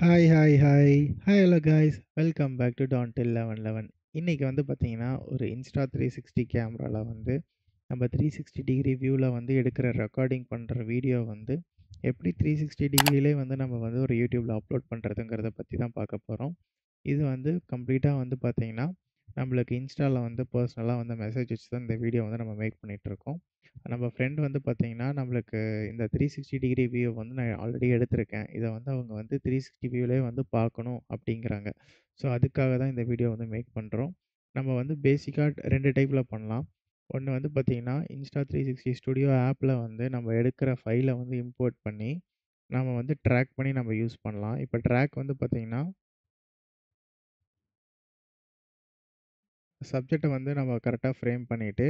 Hi, hi, hi. Hi hello guys. Welcome back to டான் டெல் 1111. இன்னைக்கு வந்து பார்த்தீங்கன்னா, ஒரு Insta 360 கேமரால வந்து நம்ம 360 டிகிரி வியூல வந்து எடுக்கிற ரெக்கார்டிங் பண்ற வீடியோ வந்து எப்படி 360 டிகிரிலே வந்து நம்ம வந்து ஒரு YouTubeல அப்லோட் பண்றதுங்கிறத பத்தி தான் பார்க்க போறோம். இது வந்து கம்ப்ளீட்டா வந்து பார்த்தீங்கன்னா, நம்மளுக்கு இன்ஸ்டால வந்து பர்சனலா வந்து மெசேஜ் வச்சு தான் இந்த வீடியோ வந்து நம்ம மேக் பண்ணிட்டுருக்கோம். நம்ம ஃப்ரெண்ட் வந்து பார்த்தீங்கன்னா, நம்மளுக்கு இந்த 360 டிகிரி வியூ வந்து நான் ஆல்ரெடி எடுத்திருக்கேன். இத வந்து அவங்க வந்து 360 வியூலயே வந்து பார்க்கணும் அப்படிங்கிறாங்க. ஸோ, அதுக்காக தான் இந்த வீடியோ வந்து மேக் பண்றோம். நம்ம வந்து பேசிக்கா 2 டைப்ல பண்ணலாம். ஒண்ணு வந்து பார்த்தீங்கன்னா, Insta 360 ஸ்டுடியோ ஆப்ல வந்து நம்ம எடுக்கிற ஃபைல வந்து இம்போர்ட் பண்ணி, நம்ம வந்து ட்ராக் பண்ணி நம்ம யூஸ் பண்ணலாம். இப்ப ட்ராக் வந்து பார்த்தீங்கன்னா, சப்ஜெக்ட்ட வந்து நம்ம கரெக்ட்டா ஃப்ரேம் பண்ணிட்டு,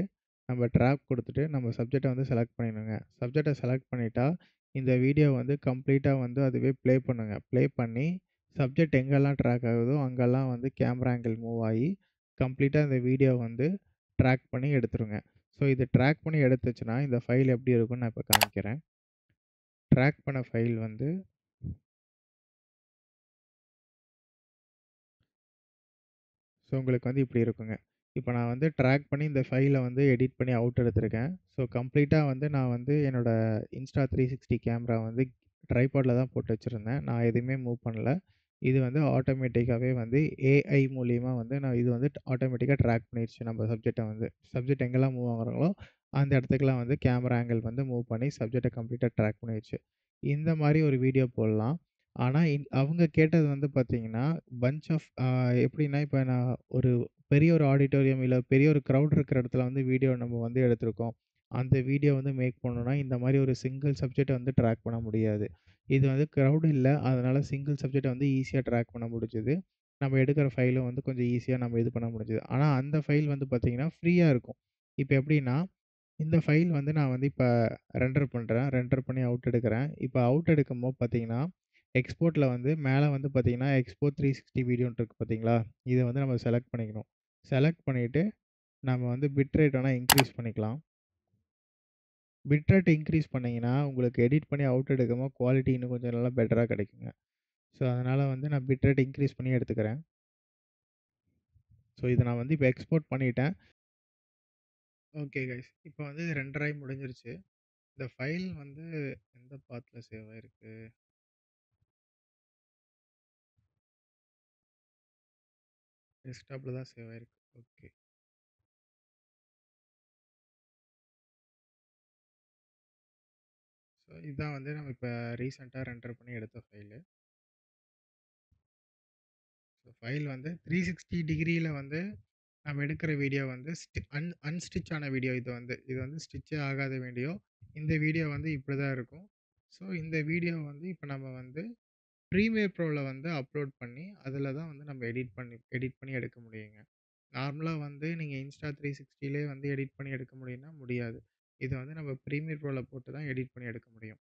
நம்ம ட்ராப் குடுத்துட்டு, நம்ம சப்ஜெக்ட்ட வந்து செலக்ட் பண்ணிடணுங்க. சப்ஜெக்ட்ட செலக்ட் பண்ணிட்டா, இந்த வீடியோ வந்து கம்ப்ளீட்டா வந்து அதுவே ப்ளே பண்ணுங்க. ப்ளே பண்ணி, சப்ஜெக்ட் எங்கெல்லாம் ட்ராக் ஆகுதோ, அங்கெல்லாம் வந்து கேமரா ஆங்கிள் மூவ் ஆயி, கம்ப்ளீட்டா இந்த வீடியோ வந்து ட்ராக் பண்ணி எடுத்துருங்க. ஸோ, இது ட்ராக் பண்ணி எடுத்துச்சுன்னா, இந்த ஃபைல் எப்படி இருக்கும்னு நான் இப்ப காமிக்கிறேன். ட்ராக் பண்ண ஃபைல் வந்து ஸோ உங்களுக்கு வந்து இப்படி இருக்குங்க. இப்போ நான் வந்து ட்ராக் பண்ணி இந்த ஃபைல வந்து எடிட் பண்ணி அவுட் எடுத்திருக்கேன். ஸோ கம்ப்ளீட்டா வந்து நான் வந்து என்னோட Insta 360 கேமரா வந்து ட்ரைபாட்ல தான் போட்டு வச்சிருந்தேன். நான் எதுவுமே மூவ் பண்ணல. இது வந்து ஆட்டோமேட்டிக்காவே வந்து ஏஐ மூலியமா வந்து நான் இது வந்து ஆட்டோமேட்டிக்கா ட்ராக் பண்ணிருச்சு நம்ம சப்ஜெக்ட்ட வந்து. சப்ஜெக்ட் எங்கெல்லாம் மூவ் ஆகுறாங்களோ, அந்த இடத்துக்குலாம் வந்து கேமரா ஆங்கிள் வந்து மூவ் பண்ணி சப்ஜெக்ட்ட கம்ப்ளீட்டா ட்ராக் பண்ணிருச்சு. இந்த மாரி ஒரு வீடியோ போடலாம். ஆனா, அவங்க கேட்டது வந்து பார்த்தீங்கன்னா, பஞ்ச் ஆஃப் எப்படின்னா, இப்ப நான் ஒரு பெரிய ஒரு ஆடிட்டோரியம் இல்ல பெரிய ஒரு கிரவுட் இருக்கிற இடத்துல வந்து வீடியோ நம்ம வந்து எடுத்திருக்கோம். அந்த வீடியோ வந்து மேக் பண்ணணும்னா, இந்த மாரி ஒரு சிங்கிள் சப்ஜெக்ட்ட வந்து ட்ராக் பண்ண முடியாது. இது வந்து கிரவுட் இல்ல. அதனால சிங்கிள் சப்ஜெக்ட்ட வந்து ஈஸியா ட்ராக் பண்ண முடிஞ்சது. நம்ம எடுக்கிற ஃபைலும் வந்து கொஞ்சம் ஈஸியா நம்ம இது பண்ண முடிஞ்சது. ஆனா, அந்த ஃபைல் வந்து பார்த்தீங்கன்னா, ஃப்ரீயா இருக்கும். இப்ப எப்படின்னா, இந்த ஃபைல் வந்து நான் வந்து இப்ப ரெண்டர் பண்றேன். ரெண்டர் பண்ணி அவுட் எடுக்கிறேன். இப்ப அவுட் எடுக்கும்போது பார்த்தீங்கன்னா, எக்ஸ்போர்ட்ல வந்து மேல வந்து பார்த்தீங்கன்னா, எக்ஸ்போர்ட் 360 வீடியோன்ட்டு இருக்கு பார்த்தீங்களா? இத வந்து நம்ம செலக்ட் பண்ணிக்கணும். செலக்ட் பண்ணிட்டு, நம்ம வந்து பிட் ரேட் வேணா இன்கிரீஸ் பண்ணிக்கலாம். பிட் ரேட் இன்கிரீஸ் பண்ணீங்கன்னா, உங்களுக்கு எடிட் பண்ணி அவுட் எடுக்கும்போது குவாலிட்டி இன்னும் கொஞ்சம் நல்லா பெட்டரா கிடைக்குங்க. ஸோ, அதனால வந்து நான் பிட் ரேட் இன்கிரீஸ் பண்ணி எடுத்துக்கிறேன். ஸோ, இத நான் வந்து இப்ப எக்ஸ்போர்ட் பண்ணிட்டேன். Okay guys. இப்ப வந்து இது ரெண்டர் ஆயி முடிஞ்சிருச்சு. இந்த ஃபைல் வந்து எந்த பாத்ல சேவ் ஆயிருக்கு? டெஸ்க்டாப்ல தான் சேவ் ஆயிருக்கு. ஓகே. ஸோ, இதான் வந்து நம்ம இப்ப ரீசென்ட்டா ரெண்டர் பண்ணி எடுத்த ஃபைலு. ஸோ, ஃபைல் வந்து 360 டிகிரில வந்து நம்ம எடுக்கிற வீடியோ வந்து அன்ஸ்டிச் ஆன வீடியோ இது வந்து. இது வந்து ஸ்டிச்சே ஆகாத வீடியோ. இந்த வீடியோ வந்து இப்படி தான் இருக்கும். ஸோ, இந்த வீடியோ வந்து இப்ப நம்ம வந்து ப்ரீமியர் ப்ரோல வந்து அப்லோட் பண்ணி, அதில தான் வந்து நம்ம எடிட் பண்ணி எடுக்க முடியுங்க. நார்மலா வந்து நீங்க Insta 360லே வந்து எடிட் பண்ணி எடுக்க முடியும்னா, முடியாது. இது வந்து நம்ம ப்ரீமியர் ப்ரோல போட்டு தான் எடிட் பண்ணி எடுக்க முடியும்.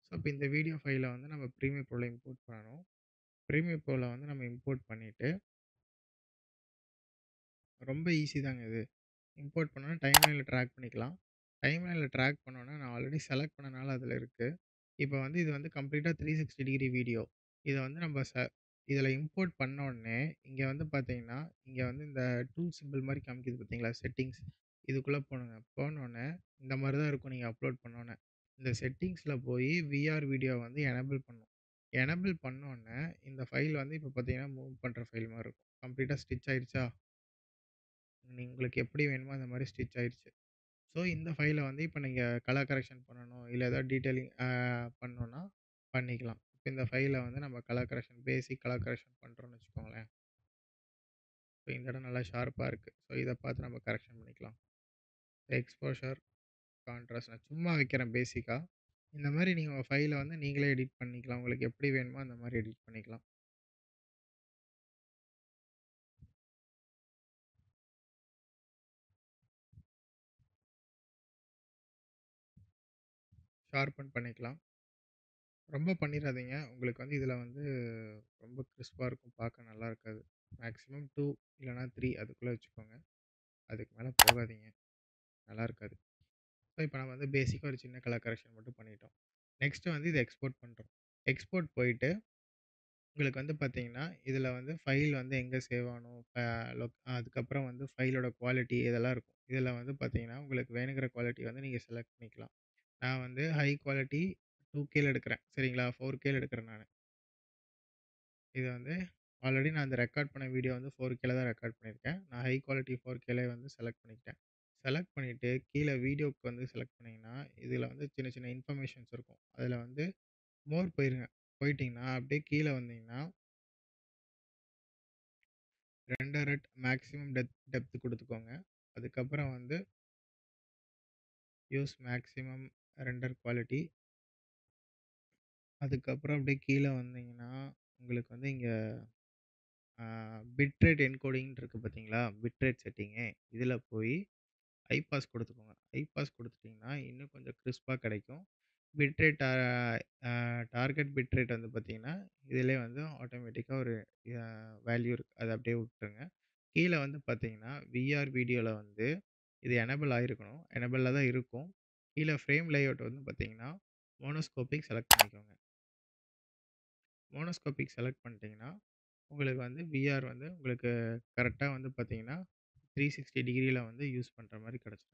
ஸோ, இப்ப இந்த வீடியோ ஃபைல வந்து நம்ம ப்ரீமியர் ப்ரோல இம்போர்ட் பண்ணணும். ப்ரீமியர் ப்ரோல வந்து நம்ம இம்போர்ட் பண்ணிட்டு, ரொம்ப ஈஸி தாங்க இது. இம்போர்ட் பண்ணோம்னா டைம்லைன்ல ட்ராக் பண்ணிக்கலாம். டைம்லைன்ல ட்ராக் பண்ணோம்னா, நான் ஆல்ரெடி செலக்ட் பண்ணனால அதில இருக்கு. இப்ப வந்து இது வந்து கம்ப்ளீட்டா 360 டிகிரி வீடியோ. இத வந்து நம்ம இதில இம்போர்ட் பண்ணோனே, இங்க வந்து பார்த்தீங்கன்னா, இங்க வந்து இந்த டூல் சிம்பல் மாரி காமிக்குது பார்த்தீங்களா? செட்டிங்ஸ். இதுக்குள்ள போணுங்க. போனோனே, இந்த மாரி தான் இருக்கும் நீங்க அப்லோட் பண்ணோனே. இந்த செட்டிங்ஸ்ல போயி விஆர் வீடியோ வந்து எனேபிள் பண்ணணும். எனேபிள் பண்ணோனே, இந்த ஃபைல் வந்து இப்ப பார்த்தீங்கன்னா, மூவ் பண்ற ஃபைல் மாரி இருக்கும். கம்ப்ளீட்டா ஸ்டிச் ஆயிருச்சா? உங்களுக்கு எப்படி வேணுமோ அந்த மாரி ஸ்டிச் ஆயிருச்சு. ஸோ, இந்த ஃபைல வந்து இப்ப நீங்க கலர் கரெக்ஷன் பண்ணணும், இல்ல ஏதாவது டீட்டெயிலிங் பண்ணணும்னா பண்ணிக்கலாம். இப்ப இந்த ஃபைல வந்து நம்ம கலர் கரெக்ஷன் பேசிக் கலர் கரெக்ஷன் பண்றோம்னு வச்சுக்கோங்களேன். இப்ப இந்த இடம் நல்லா ஷார்ப்பா இருக்கு. ஸோ, இத பார்த்து நம்ம கரெக்ஷன் பண்ணிக்கலாம். எக்ஸ்போஷர், கான்ட்ராஸ்ட் நான் சும்மா வைக்கிறேன் பேசிக்கா. இந்த மாரி நீங்க உங்க ஃபைல வந்து நீங்களே எடிட் பண்ணிக்கலாம். உங்களுக்கு எப்படி வேணுமோ அந்த மாரி எடிட் பண்ணிக்கலாம். ஷார்ப்பன் பண்ணிக்கலாம். ரொம்ப பண்ணிறாதீங்க. உங்களுக்கு வந்து இதுல வந்து ரொம்ப கிறிஸ்பா இருக்கும். பார்க்க நல்லா இருக்காது. மேக்ஸிமம் 2 இல்லன்னா 3 அதுக்குள்ள வச்சுக்கோங்க. அதுக்கு மேல போகாதீங்க. நல்லா இருக்காது. ஸோ, இப்ப நம்ம வந்து பேசிக்கா ஒரு சின்ன கலர் கரெக்ஷன் மட்டும் பண்ணிட்டோம். நெக்ஸ்ட் வந்து இத எக்ஸ்போர்ட் பண்றோம். எக்ஸ்போர்ட் போயிட்டு உங்களுக்கு வந்து பார்த்தீங்கன்னா, இதில வந்து ஃபைல் வந்து எங்க சேவ் ஆகணும், அதுக்கப்புறம் வந்து ஃபைலோட குவாலிட்டி இதெல்லாம் இருக்கும். இதில வந்து பார்த்தீங்கன்னா, உங்களுக்கு வேணுங்கிற குவாலிட்டி வந்து நீங்க செலக்ட் பண்ணிக்கலாம். நான் வந்து ஹை குவாலிட்டி 2Kல எடுக்கிறேன். சரிங்களா? 4Kல எடுக்கிறேன் நானு. இது வந்து ஆல்ரெடி நான் அந்த ரெக்கார்ட் பண்ண வீடியோ வந்து 4Kல தான் ரெக்கார்ட் பண்ணியிருக்கேன். நான் ஹை குவாலிட்டி 4Kல வந்து செலக்ட் பண்ணிக்கிட்டேன். செலக்ட் பண்ணிட்டு கீழ வீடியோக்கு வந்து செலக்ட் பண்ணீங்கன்னா, இதில வந்து சின்ன சின்ன இன்ஃபர்மேஷன்ஸ் இருக்கும். அதில வந்து மோர் போயிருங்க. போயிட்டீங்கன்னா, அப்படியே கீழ வந்தீங்கன்னா, ரெண்டர் மேக்ஸிமம் டெப்த் குடுத்துக்கோங்க. அதுக்கப்புறம் வந்து யூஸ் மேக்ஸிமம் ரெண்டர் குவாலிட்டி. அதுக்கப்புறம் அப்படியே கீழ வந்தீங்கன்னா, உங்களுக்கு வந்து இங்க பிட்ரேட் என்கோடிங்ன்னு இருக்கு பார்த்தீங்களா? Bitrate setting. இதில போய் ஐபாஸ் குடுத்துக்கோங்க. ஐபாஸ் குடுத்துட்டீங்கன்னா, இன்னும் கொஞ்சம் கிரிஸ்பா கிடைக்கும். பிட்ரேட் அ டார்கெட் பிட்ரேட் வந்து பார்த்தீங்கன்னா, இதிலயே வந்து ஆட்டோமேட்டிக்கா ஒரு அ வேல்யூ இருக்கு. அத அப்படியே விட்டுருங்க. கீழ வந்து பார்த்தீங்கன்னா, விஆர் வீடியோல வந்து இது எனேபிள் ஆயிருக்கணும். எனேபிள்ல தான் இருக்கும். கீழ ஃப்ரேம் லேஅவுட் வந்து பார்த்தீங்கன்னா, மோனோஸ்கோபிக் செலக்ட் பண்ணிக்கோங்க. மோனோஸ்கோபிக் செலக்ட் பண்ணிட்டீங்கன்னா, உங்களுக்கு வந்து விஆர் வந்து உங்களுக்கு கரெக்ட்டா வந்து பார்த்தீங்கன்னா, 360 டிகிரில வந்து யூஸ் பண்ற மாரி கிடைச்சிருங்க.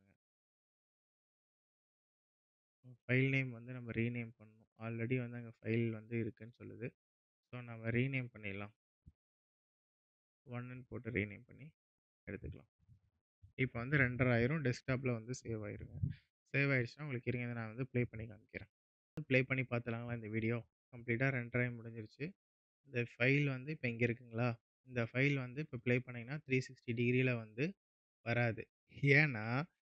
ஃபைல் நேம் வந்து நம்ம ரீநேம் பண்ணணும். ஆல்ரெடி வந்து அங்க ஃபைல் வந்து இருக்குன்னு சொல்லுது. ஸோ நம்ம ரீநேம் பண்ணிடலாம். 1ன்னு போட்டு ரீநேம் பண்ணி எடுத்துக்கலாம். இப்போ வந்து ரெண்டர் ஆயிரும். டெஸ்க்டாப்ல வந்து சேவ் ஆயிருங்க. சேவ் ஆயிடுச்சுன்னா உங்களுக்கு இருங்க இத நான் வந்து ப்ளே பண்ணி காமிக்கிறேன். ப்ளே பண்ணி பார்த்துலாங்களா இந்த வீடியோ? கம்ப்ளீட்டா ரெண்டர் ஆகி முடிஞ்சிருச்சு. இந்த ஃபைல் வந்து இப்ப இங்க இருக்குங்களா? இந்த ஃபைல் வந்து இப்ப ப்ளே பண்ணீங்கன்னா 360 டிகிரில வந்து வராது. ஏன்னா,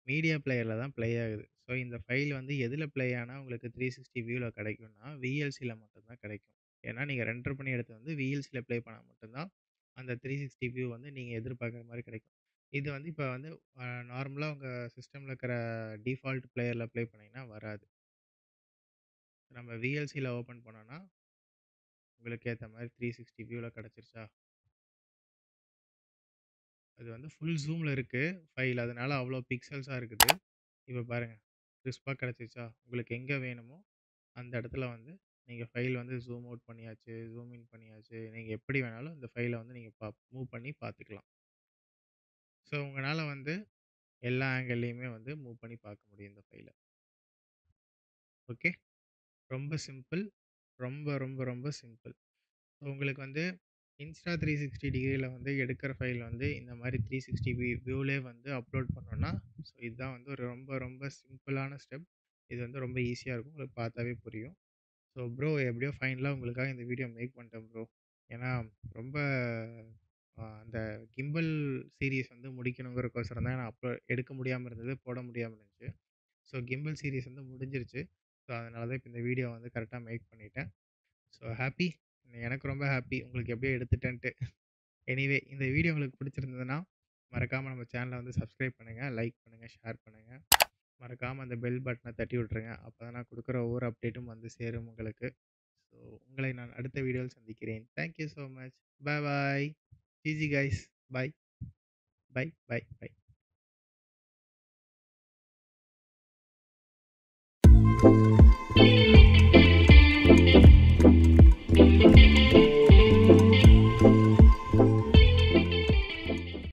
மீடியா பிளேயர்ல தான் ப்ளே ஆகுது. ஸோ இந்த ஃபைல் வந்து எதுல ப்ளே ஆனா உங்களுக்கு 360 வியூல கிடைக்கும்னா, VLCல மட்டும் தான் கிடைக்கும். ஏன்னா, நீங்க ரெண்டர் பண்ணி எடுத்தது வந்து VLCல ப்ளே பண்ணா மட்டும் தான் அந்த 360 வியூ வந்து நீங்க எதிர்பார்க்குற மாரி கிடைக்கும். இது வந்து இப்ப வந்து நார்மலா உங்க சிஸ்டம்ல இருக்கிற டிஃபால்ட் பிளேயர்ல ப்ளே பண்ணீங்கன்னா வராது. நம்ம VLCல ஓப்பன் பண்ணோம்னா, உங்களுக்கு ஏத்த மாரி 360 வியூல கிடைச்சிருச்சா? அது வந்து ஃபுல் ஜூம்ல இருக்கு ஃபைல். அதனால அவ்வளோ பிக்சல்ஸா இருக்குது. இப்ப பாருங்க. கிரிஸ்பா கிடைச்சிருச்சா? உங்களுக்கு எங்க வேணுமோ, அந்த இடத்துல வந்து நீங்க ஃபைல் வந்து ஜூம் அவுட் பண்ணியாச்சு, ஜூம் இன் பண்ணியாச்சு. நீங்க எப்படி வேணாலும் இந்த ஃபைல வந்து நீங்க மூவ் பண்ணி பார்த்துக்கலாம். ஸோ உங்கனால வந்து எல்லா ஆங்கிள்லயுமே வந்து மூவ் பண்ணி பார்க்க முடியும் இந்த ஃபைல. ஓகே. ரொம்ப சிம்பிள். ரொம்ப, ரொம்ப, ரொம்ப சிம்பிள். உங்களுக்கு வந்து Insta 360 டிகிரில வந்து எடுக்கிற ஃபைல் வந்து இந்த மாரி 360 வியூலயே வந்து அப்லோட் பண்ணோம்னா, ஸோ இதுதான் வந்து ஒரு ரொம்ப, ரொம்ப சிம்பிளான ஸ்டெப். இது வந்து ரொம்ப ஈஸியா இருக்கும். உங்களுக்கு பார்த்தாவே புரியும். ஸோ ப்ரோ எப்படியோ ஃபைனலா உங்களுக்காக இந்த வீடியோ மேக் பண்ணிட்டேன் ப்ரோ. ஏன்னா ரொம்ப அந்த கிம்பல் சீரிஸ் வந்து முடிக்கணுங்கிறதுக்கோசரம் தான் நான் எடுக்க முடியாம இருந்தது, போட முடியாம இருந்துச்சு. ஸோ கிம்பல் சீரிஸ் வந்து முடிஞ்சிருச்சு. ஸோ அதனால தான் இப்ப இந்த வீடியோ வந்து கரெக்ட்டா மேக் பண்ணிட்டேன். So happy. எனக்கு ரொம்ப ஹேப்பி உங்களுக்கு எப்படியோ எடுத்துட்டேன்ட்டு. எனிவே இந்த வீடியோ உங்களுக்கு பிடிச்சிருந்ததுன்னா, மறக்காம நம்ம சேனல வந்து சப்ஸ்கிரைப் பண்ணுங்க, லைக் பண்ணுங்க, ஷேர் பண்ணுங்க. மறக்காம அந்த பெல் பட்டன தட்டி விட்டுருங்க. அப்பதான் நான் குடுக்குற ஒவ்வொரு அப்டேட்டும் வந்து சேரும் உங்களுக்கு. ஸோ உங்களை நான் அடுத்த வீடியோவில் சந்திக்கிறேன். Thank you so much. Bye bye. GG guys. Bye. Bye. Bye. Bye.